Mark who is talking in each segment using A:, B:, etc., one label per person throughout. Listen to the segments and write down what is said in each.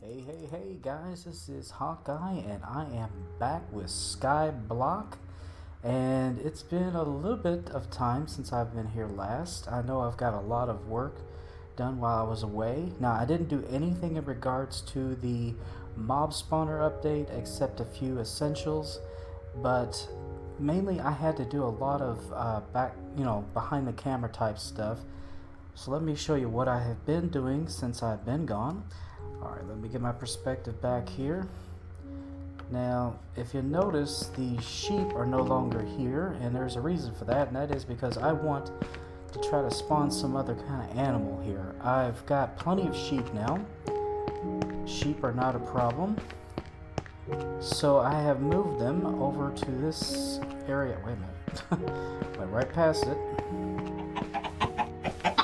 A: Hey guys, this is Hawkeye and I am back with Skyblock, and it's been a little bit of time since I've been here last. I know I've got a lot of work done while I was away. Now, I didn't do anything in regards to the mob spawner update except a few essentials, but mainly I had to do a lot of behind the camera type stuff. So let me show you what I have been doing since I've been gone. Alright, let me get my perspective back here. Now, if you notice, the sheep are no longer here, and there's a reason for that, and that is because I want to try to spawn some other kind of animal here. I've got plenty of sheep now. Sheep are not a problem. So I have moved them over to this area. Wait a minute. Went right past it.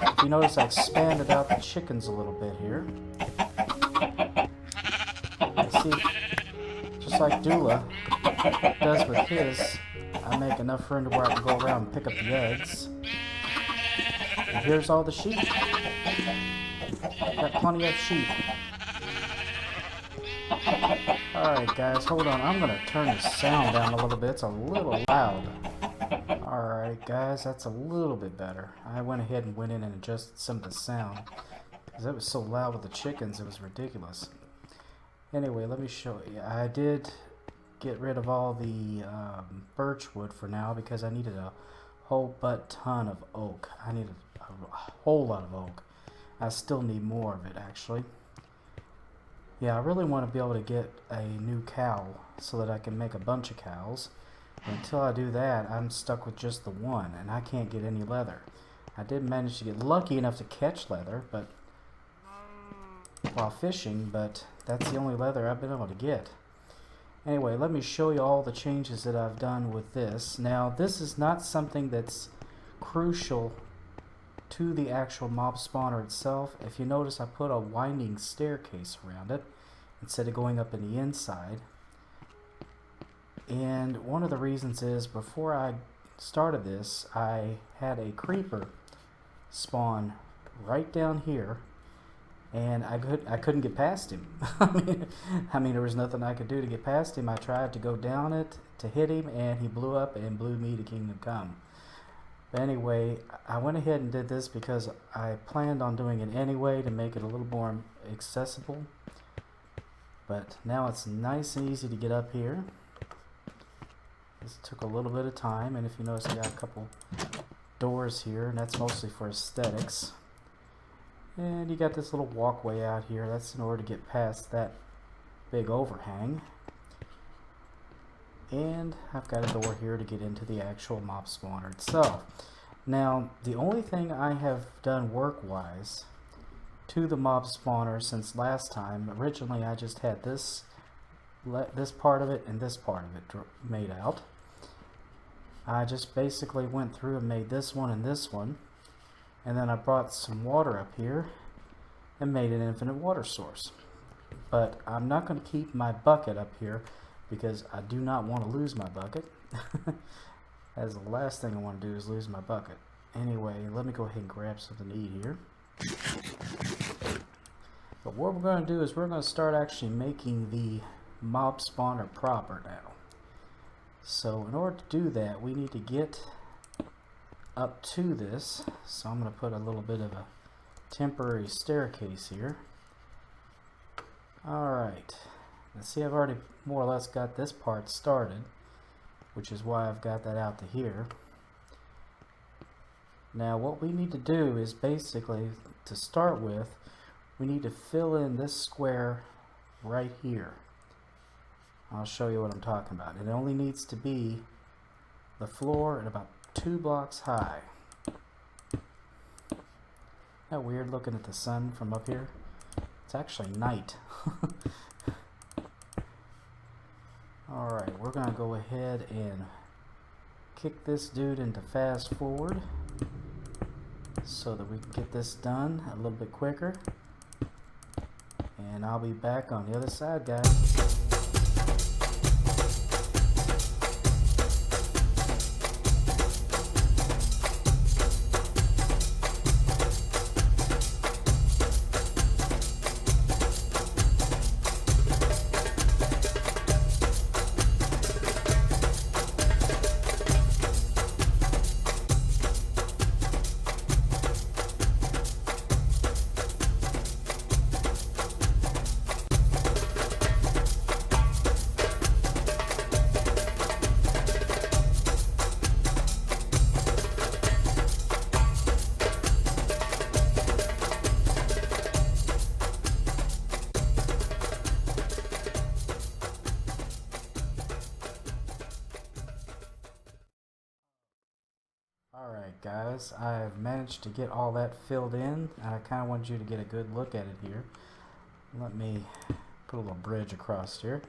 A: If you notice, I expanded out the chickens a little bit here. See, just like Dula does with his, I make enough room to where I can go around and pick up the eggs. And here's all the sheep. Got plenty of sheep. Alright guys, hold on. I'm going to turn the sound down a little bit. It's a little loud. Alright guys, that's a little bit better. I went ahead and went in and adjusted some of the sound, because it was so loud with the chickens, it was ridiculous. Anyway, let me show you. I did get rid of all the birch wood for now because I needed a whole ton of oak. I needed a whole lot of oak. I still need more of it, actually. Yeah, I really want to be able to get a new cow so that I can make a bunch of cows. Until I do that, I'm stuck with just the one, and I can't get any leather. I did manage to get lucky enough to catch leather, but while fishing, but that's the only leather I've been able to get. Anyway, let me show you all the changes that I've done with this. Now, this is not something that's crucial to the actual mob spawner itself. If you notice, I put a winding staircase around it instead of going up in the inside. And one of the reasons is, before I started this, I had a creeper spawn right down here, and I couldn't get past him. I mean, there was nothing I could do to get past him. I tried to go down it to hit him, and he blew up and blew me to Kingdom Come. But anyway, I went ahead and did this because I planned on doing it anyway to make it a little more accessible. But now it's nice and easy to get up here. This took a little bit of time, and if you notice, I got a couple doors here, and that's mostly for aesthetics. And you got this little walkway out here. That's in order to get past that big overhang. And I've got a door here to get into the actual mob spawner itself. Now, the only thing I have done work-wise to the mob spawner since last time, originally I just had this part of it and this part of it made out. I just basically went through and made this one and this one. And then I brought some water up here and made an infinite water source. But I'm not going to keep my bucket up here because I do not want to lose my bucket. As the last thing I want to do is lose my bucket. Anyway, let me go ahead and grab something to eat here. But what we're going to do is we're going to start actually making the mob spawner proper now. So in order to do that, we need to get up to this, so I'm going to put a little bit of a temporary staircase here. Alright, let's see, I've already more or less got this part started, which is why I've got that out to here. Now what we need to do is basically, to start with, we need to fill in this square right here. I'll show you what I'm talking about. It only needs to be the floor and about 2 blocks high. Isn't that weird looking at the sun from up here? It's actually night. Alright, we're going to go ahead and kick this dude into fast forward so that we can get this done a little bit quicker. And I'll be back on the other side, guys. Alright guys, I've managed to get all that filled in. I kind of wanted you to get a good look at it here. Let me put a little bridge across here.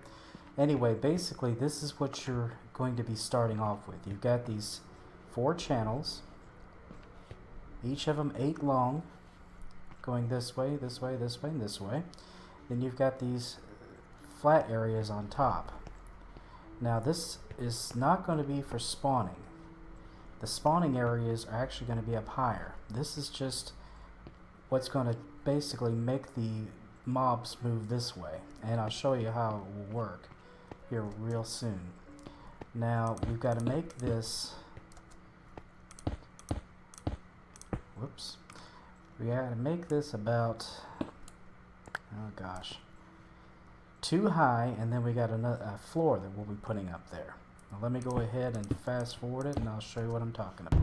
A: Anyway, basically this is what you're going to be starting off with. You've got these 4 channels, each of them 8 long, going this way, this way, this way, and this way. Then you've got these flat areas on top. Now this is not going to be for spawning. The spawning areas are actually going to be up higher. This is just what's going to basically make the mobs move this way, and I'll show you how it will work here real soon. Now we've got to make this, whoops, we got to make this about, oh gosh, 2 high, and then we got a floor that we'll be putting up there. Now let me go ahead and fast forward it and I'll show you what I'm talking about.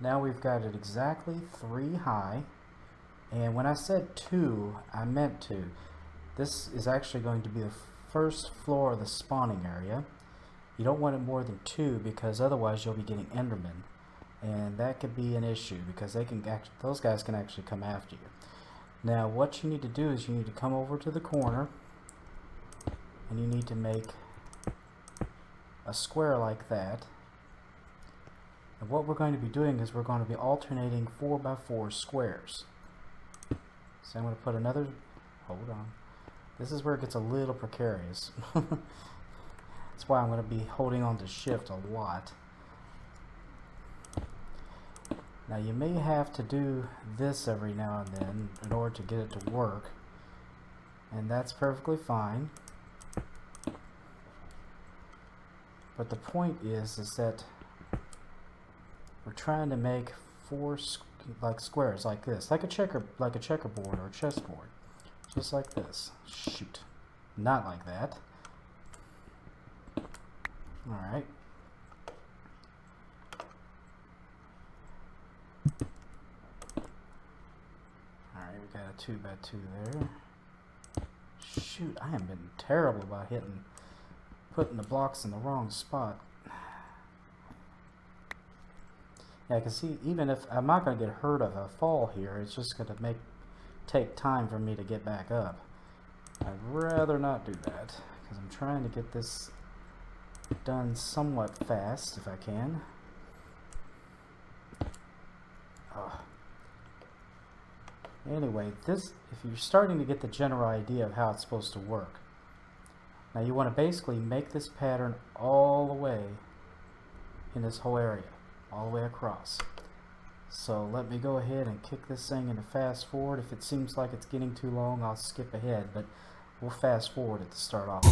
A: Now we've got it exactly 3 high, and when I said 2, I meant 2. This is actually going to be the first floor of the spawning area. You don't want it more than 2 because otherwise you'll be getting Endermen, and that could be an issue because they can those guys can actually come after you. Now what you need to do is you need to come over to the corner and you need to make a square like that. And what we're going to be doing is we're going to be alternating 4x4 squares. So I'm going to put another, hold on, this is where it gets a little precarious. That's why I'm going to be holding on to shift a lot. Now you may have to do this every now and then in order to get it to work, and that's perfectly fine. But the point is that we're trying to make 4 squares like this, like a checkerboard or a chessboard, just like this. Shoot, not like that. All right. All right, we got a 2x2 there. Shoot, I have been terrible about putting the blocks in the wrong spot. Yeah, I can see, even if I'm not going to get hurt of a fall here, it's just going to take time for me to get back up. I'd rather not do that because I'm trying to get this done somewhat fast if I can. Anyway, if you're starting to get the general idea of how it's supposed to work, now you want to basically make this pattern all the way in this whole area, all the way across. So let me go ahead and kick this thing into fast forward. If it seems like it's getting too long, I'll skip ahead, but we'll fast forward it to start off.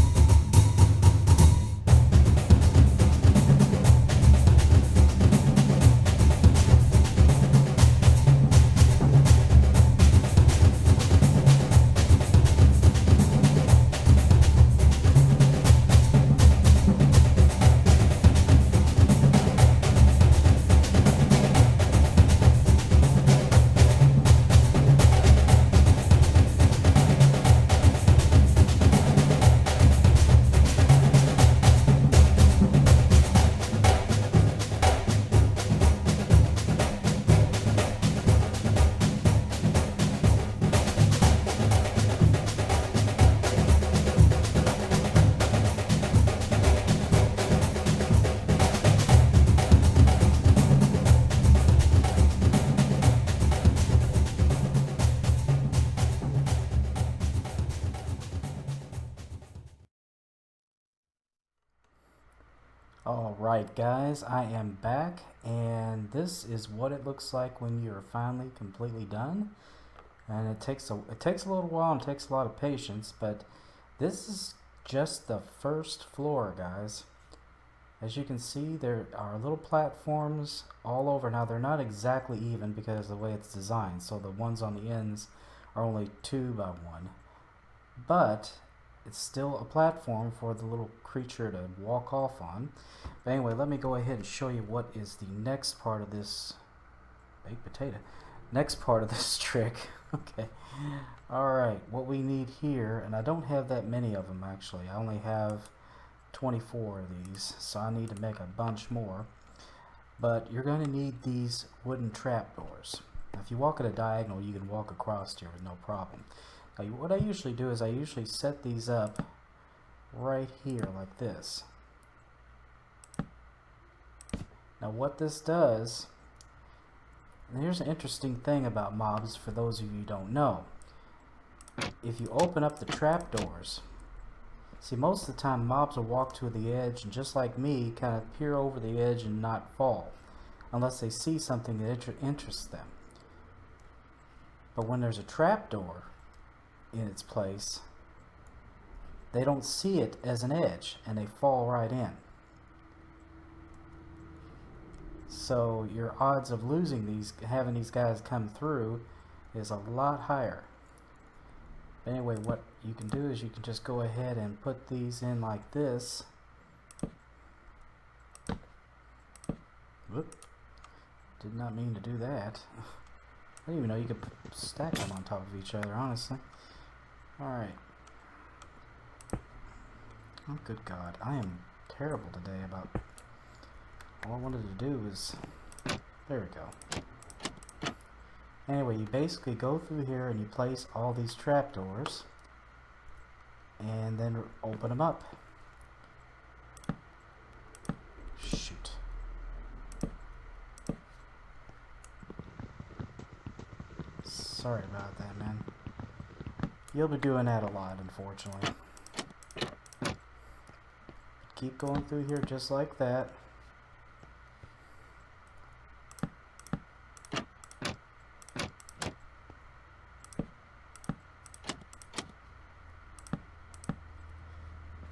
A: Alright guys, I am back, and this is what it looks like when you're finally completely done. And it takes a little while and takes a lot of patience, but this is just the first floor, guys. As you can see, there are little platforms all over. Now they're not exactly even because of the way it's designed, so the ones on the ends are only 2 by 1, but it's still a platform for the little creature to walk off on. But anyway, let me go ahead and show you what is the next part of this baked potato. Next part of this trick. Okay. Alright, what we need here, and I don't have that many of them actually. I only have 24 of these, so I need to make a bunch more. But you're going to need these wooden trapdoors. Now, if you walk at a diagonal, you can walk across here with no problem. Now, what I usually do is I usually set these up right here like this. Now what this does, and here's an interesting thing about mobs for those of you who don't know. If you open up the trapdoors, see, most of the time mobs will walk to the edge and, just like me, kind of peer over the edge and not fall unless they see something that interests them. But when there's a trapdoor in its place, they don't see it as an edge and they fall right in. So your odds of having these guys come through is a lot higher. Anyway, what you can do is you can just go ahead and put these in like this. Whoop. Did not mean to do that. I didn't even know you could stack them on top of each other, honestly. Alright. Oh, good God. I am terrible today about... All I wanted to do is... There we go. Anyway, you basically go through here and you place all these trapdoors and then open them up. Shoot. Sorry about that, man. You'll be doing that a lot, unfortunately. Keep going through here just like that.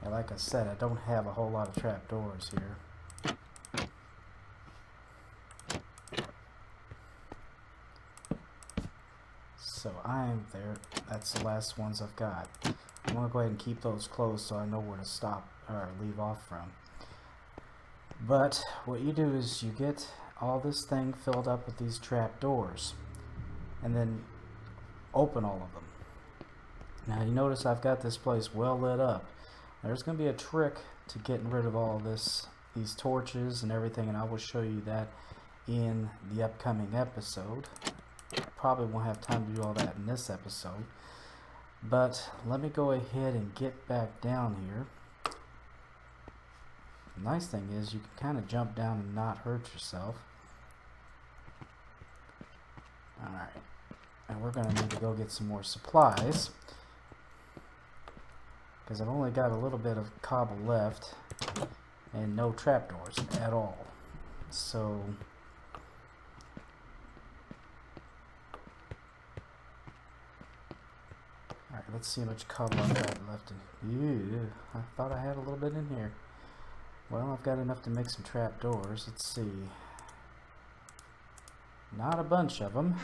A: And like I said, I don't have a whole lot of trapdoors here. So I'm there. That's the last ones I've got. I'm going to go ahead and keep those closed so I know where to stop or leave off from. But what you do is you get all this thing filled up with these trapdoors and then open all of them. Now you notice I've got this place well lit up. There's going to be a trick to getting rid of all these torches and everything, and I will show you that in the upcoming episode. Probably won't have time to do all that in this episode, but let me go ahead and get back down here. The nice thing is you can kind of jump down and not hurt yourself. Alright, and we're going to need to go get some more supplies because I've only got a little bit of cobble left and no trapdoors at all. So alright, let's see how much cobble I've got left in. Ew, I thought I had a little bit in here. Well, I've got enough to make some trapdoors. Let's see. Not a bunch of them.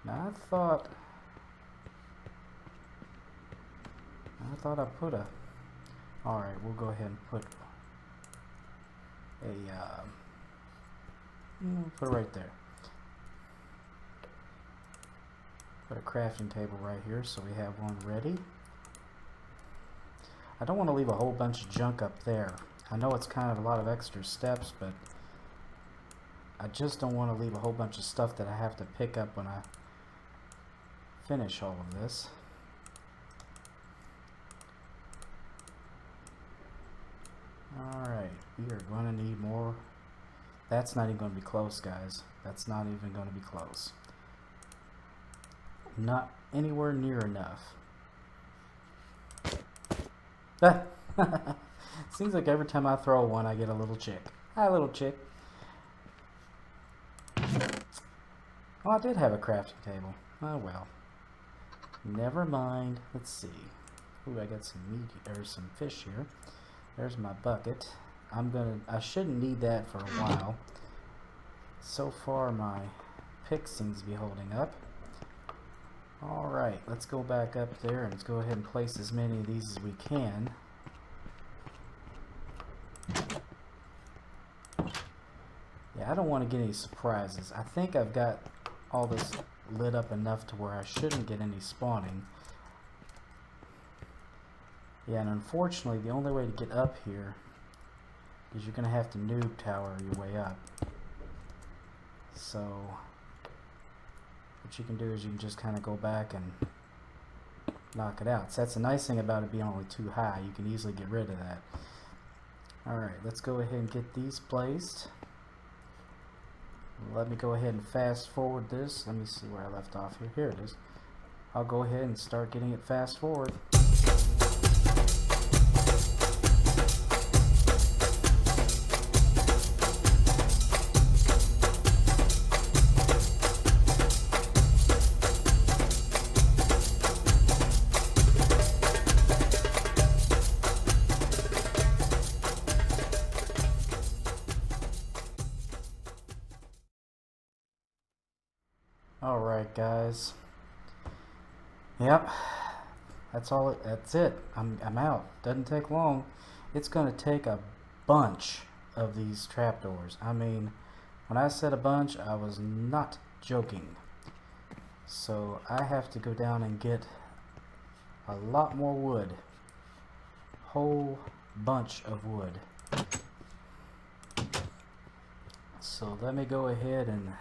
A: Now I thought I put a... Alright, we'll go ahead and put a... put it right there. Put a crafting table right here so we have one ready. I don't want to leave a whole bunch of junk up there. I know it's kind of a lot of extra steps, but I just don't want to leave a whole bunch of stuff that I have to pick up when I finish all of this. Alright, we are going to need more. That's not even going to be close, guys. That's not even going to be close. Not anywhere near enough. Seems like every time I throw one, I get a little chick. Hi, little chick. Oh, I did have a crafting table. Oh, well. Never mind. Let's see. Ooh, I got some meat, or some fish here. There's my bucket. I shouldn't need that for a while. So far, my pick seems to be holding up. Alright, let's go back up there and let's go ahead and place as many of these as we can. Yeah, I don't want to get any surprises. I think I've got all this lit up enough to where I shouldn't get any spawning. Yeah, and unfortunately, the only way to get up here is you're going to have to noob tower your way up. So, what you can do is you can just kind of go back and knock it out. So that's the nice thing about it being only too high. You can easily get rid of that. Alright, let's go ahead and get these placed. Let me go ahead and fast forward this. Let me see where I left off here. Here it is. I'll go ahead and start getting it fast forward. Alright guys, yep, that's it, I'm out. Doesn't take long. It's gonna take a bunch of these trapdoors. I mean, when I said a bunch, I was not joking. So I have to go down and get a lot more wood. Whole bunch of wood. So let me go ahead and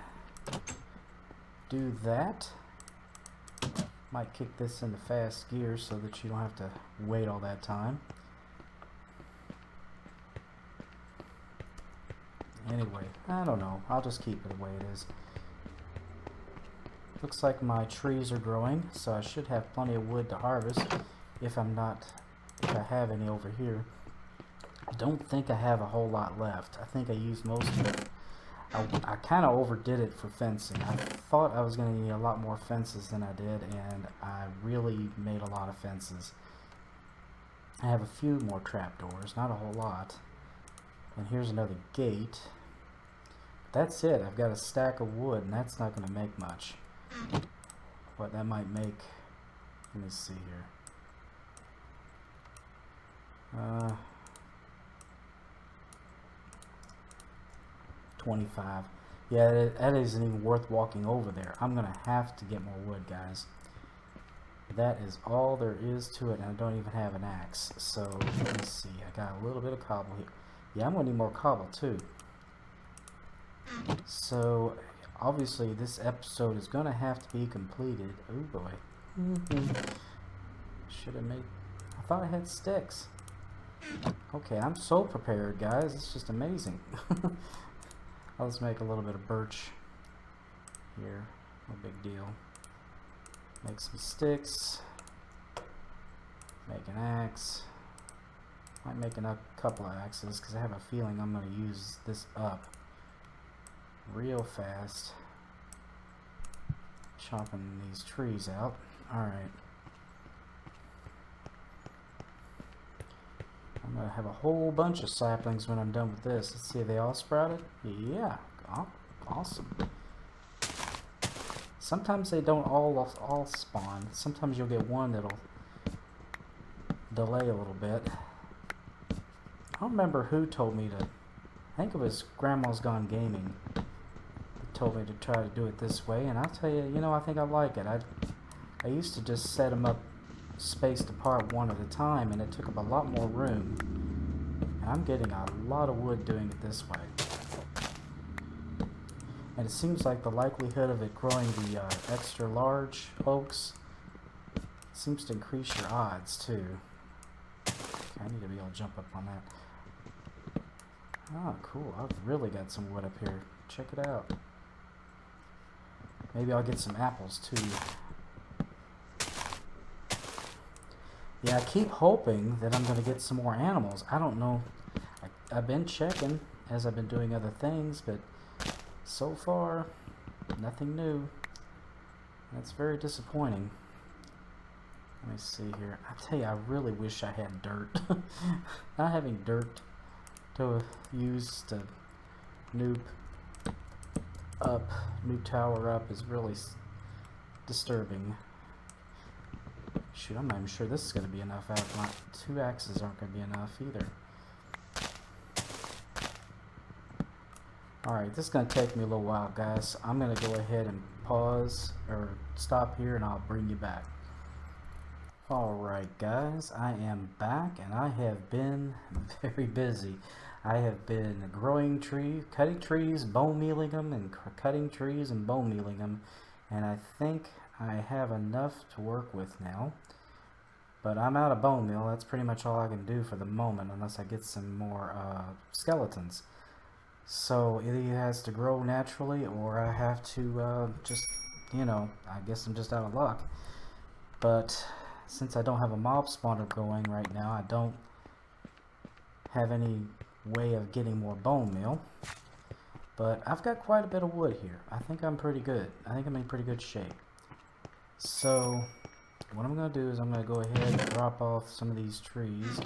A: do that. Might kick this into fast gear so that you don't have to wait all that time. Anyway, I don't know. I'll just keep it the way it is. Looks like my trees are growing, so I should have plenty of wood to harvest if I have any over here. I don't think I have a whole lot left. I think I used most of it. I kind of overdid it for fencing. I thought I was going to need a lot more fences than I did, and I really made a lot of fences. I have a few more trapdoors, not a whole lot. And here's another gate. That's it. I've got a stack of wood, and that's not going to make much. What that might make, let me see here. 25. Yeah, that isn't even worth walking over there. I'm gonna have to get more wood, guys. That is all there is to it, and I don't even have an axe. So let me see. I got a little bit of cobble here. Yeah, I'm gonna need more cobble too. So obviously this episode is gonna have to be completed. Oh boy. Should have made. I thought I had sticks. Okay, I'm so prepared, guys. It's just amazing. I'll just make a little bit of birch here. No big deal. Make some sticks. Make an axe. Might make a couple of axes because I have a feeling I'm going to use this up real fast. Chopping these trees out. Alright. I'm going to have a whole bunch of saplings when I'm done with this. Let's see if they all sprouted. Yeah. Oh, awesome. Sometimes they don't all spawn. Sometimes you'll get one that'll delay a little bit. I don't remember who told me to. I think it was Grandma's Gone Gaming. He told me to try to do it this way, and I'll tell you, I think I like it. I used to just set them up spaced apart one at a time, and it took up a lot more room. And I'm getting a lot of wood doing it this way. And it seems like the likelihood of it growing the extra large oaks seems to increase your odds too. Okay, I need to be able to jump up on that. Oh, cool. I've really got some wood up here. Check it out. Maybe I'll get some apples too. Yeah, I keep hoping that I'm going to get some more animals. I don't know. I've been checking as I've been doing other things, but so far, nothing new. That's very disappointing. Let me see here. I tell you, I really wish I had dirt. Not having dirt to use to noob tower up is really disturbing. Shoot, I'm not even sure this is going to be enough. My 2 axes aren't going to be enough either. Alright, this is going to take me a little while, guys. I'm going to go ahead and pause or stop here and I'll bring you back. Alright, guys, I am back and I have been very busy. I have been growing trees, cutting trees, bone mealing them, and cutting trees and bone mealing them. And I think I have enough to work with now. But I'm out of bone meal. That's pretty much all I can do for the moment unless I get some more skeletons. So either he has to grow naturally or I have to just, you know, I guess I'm just out of luck. But since I don't have a mob spawner going right now, I don't have any way of getting more bone meal. But I've got quite a bit of wood here. I think I'm pretty good. I think I'm in pretty good shape. So what I'm going to do is I'm going to go ahead and drop off some of these trees.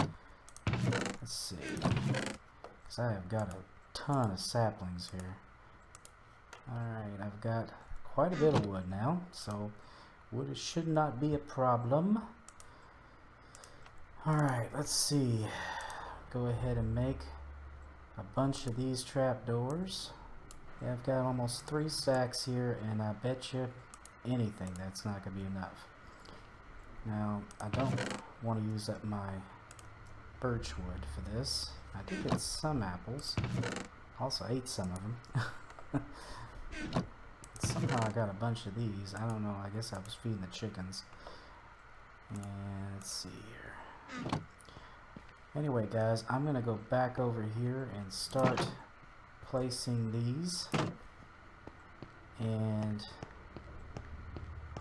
A: Let's see. Because I have got a ton of saplings here. Alright, I've got quite a bit of wood now. So wood should not be a problem. Alright, let's see. Go ahead and make a bunch of these trapdoors. Yeah, I've got almost 3 stacks here, and I bet you anything that's not going to be enough. Now, I don't want to use up my birch wood for this. I did get some apples. Also ate some of them. Somehow I got a bunch of these. I don't know. I guess I was feeding the chickens. And let's see here. Anyway, guys, I'm going to go back over here and start placing these. And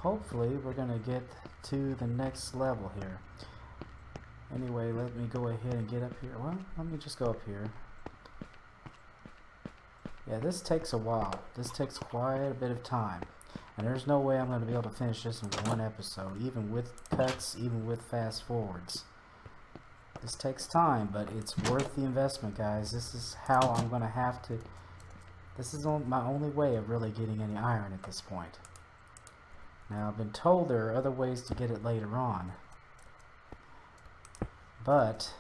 A: hopefully we're going to get to the next level here. Anyway, let me go ahead and get up here. Well, let me just go up here. Yeah, this takes a while. This takes quite a bit of time. And there's no way I'm going to be able to finish this in one episode, even with cuts, even with fast forwards. This takes time, but it's worth the investment, guys. This is how I'm going to have to... This is my only way of really getting any iron at this point. Now, I've been told there are other ways to get it later on. But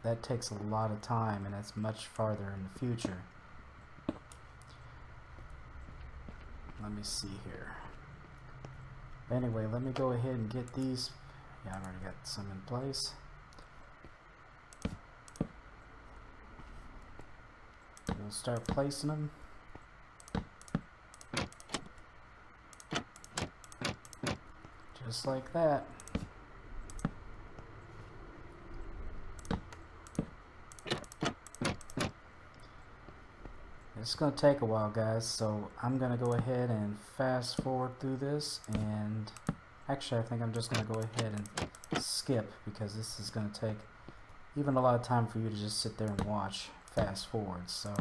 A: that takes a lot of time, and that's much farther in the future. Let me see here. Anyway, let me go ahead and get these. Yeah, I've already got some in place. We'll start placing them. Just like that. It's going to take a while, guys, so I'm going to go ahead and fast forward through this, and actually I think I'm just going to go ahead and skip, because this is going to take even a lot of time for you to just sit there and watch fast forward. So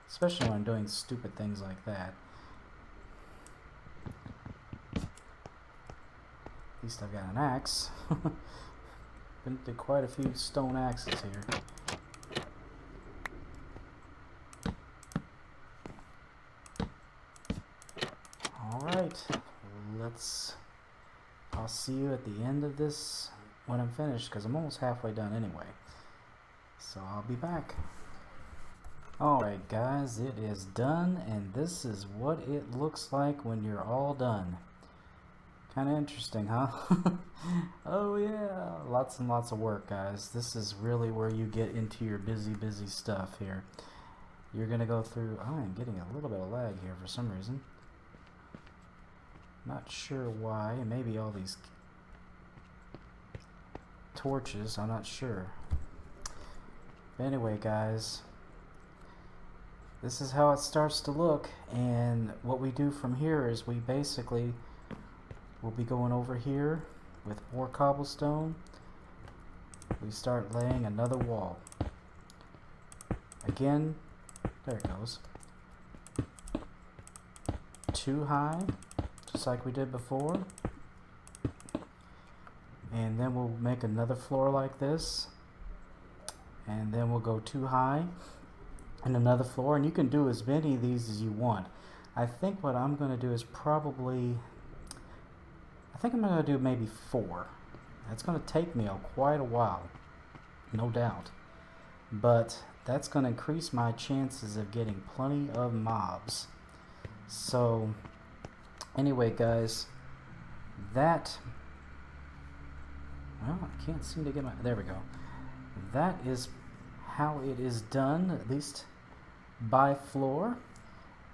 A: especially when I'm doing stupid things like that. At least I've got an axe. Been through quite a few stone axes here. Alright, I'll see you at the end of this when I'm finished, because I'm almost halfway done anyway. So I'll be back. Alright guys, it is done, and this is what it looks like when you're all done. Kind of interesting, huh? Oh yeah, lots and lots of work, guys. This is really where you get into your busy stuff here. You're gonna go through... I am getting a little bit of lag here for some reason. Not sure why. Maybe all these torches, I'm not sure. But anyway, guys, this is how it starts to look, and what we do from here is we basically will be going over here. with more cobblestone, we start laying another wall. Again, there it goes. 2 high, just like we did before. And then we'll make another floor like this. And then we'll go 2 high and another floor. And you can do as many of these as you want. I think what I'm going to do is probably, I think I'm going to do maybe 4. That's going to take me quite a while, no doubt. But that's going to increase my chances of getting plenty of mobs. So anyway, guys, that, well, I can't seem to get my, there we go. That is how it is done, at least by floor.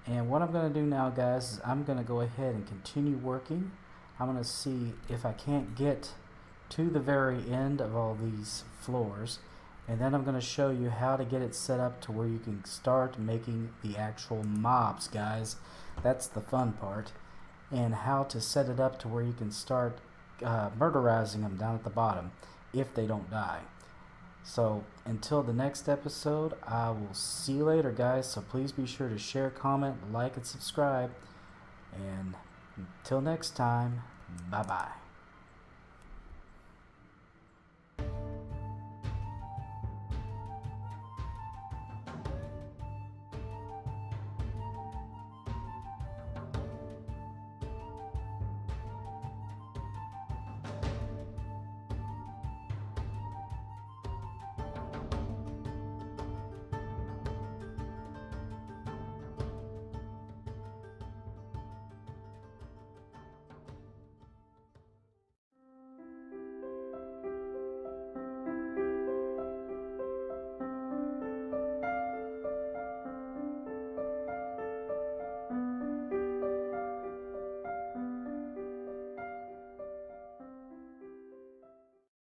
A: And what I'm going to do now, guys, is I'm going to go ahead and continue working. I'm going to see if I can't get to the very end of all these floors. And then I'm going to show you how to get it set up to where you can start making the actual mobs, guys. That's the fun part. And how to set it up to where you can start murderizing them down at the bottom if they don't die. So until the next episode, I will see you later, guys. So please be sure to share, comment, like, and subscribe. And until next time, bye-bye.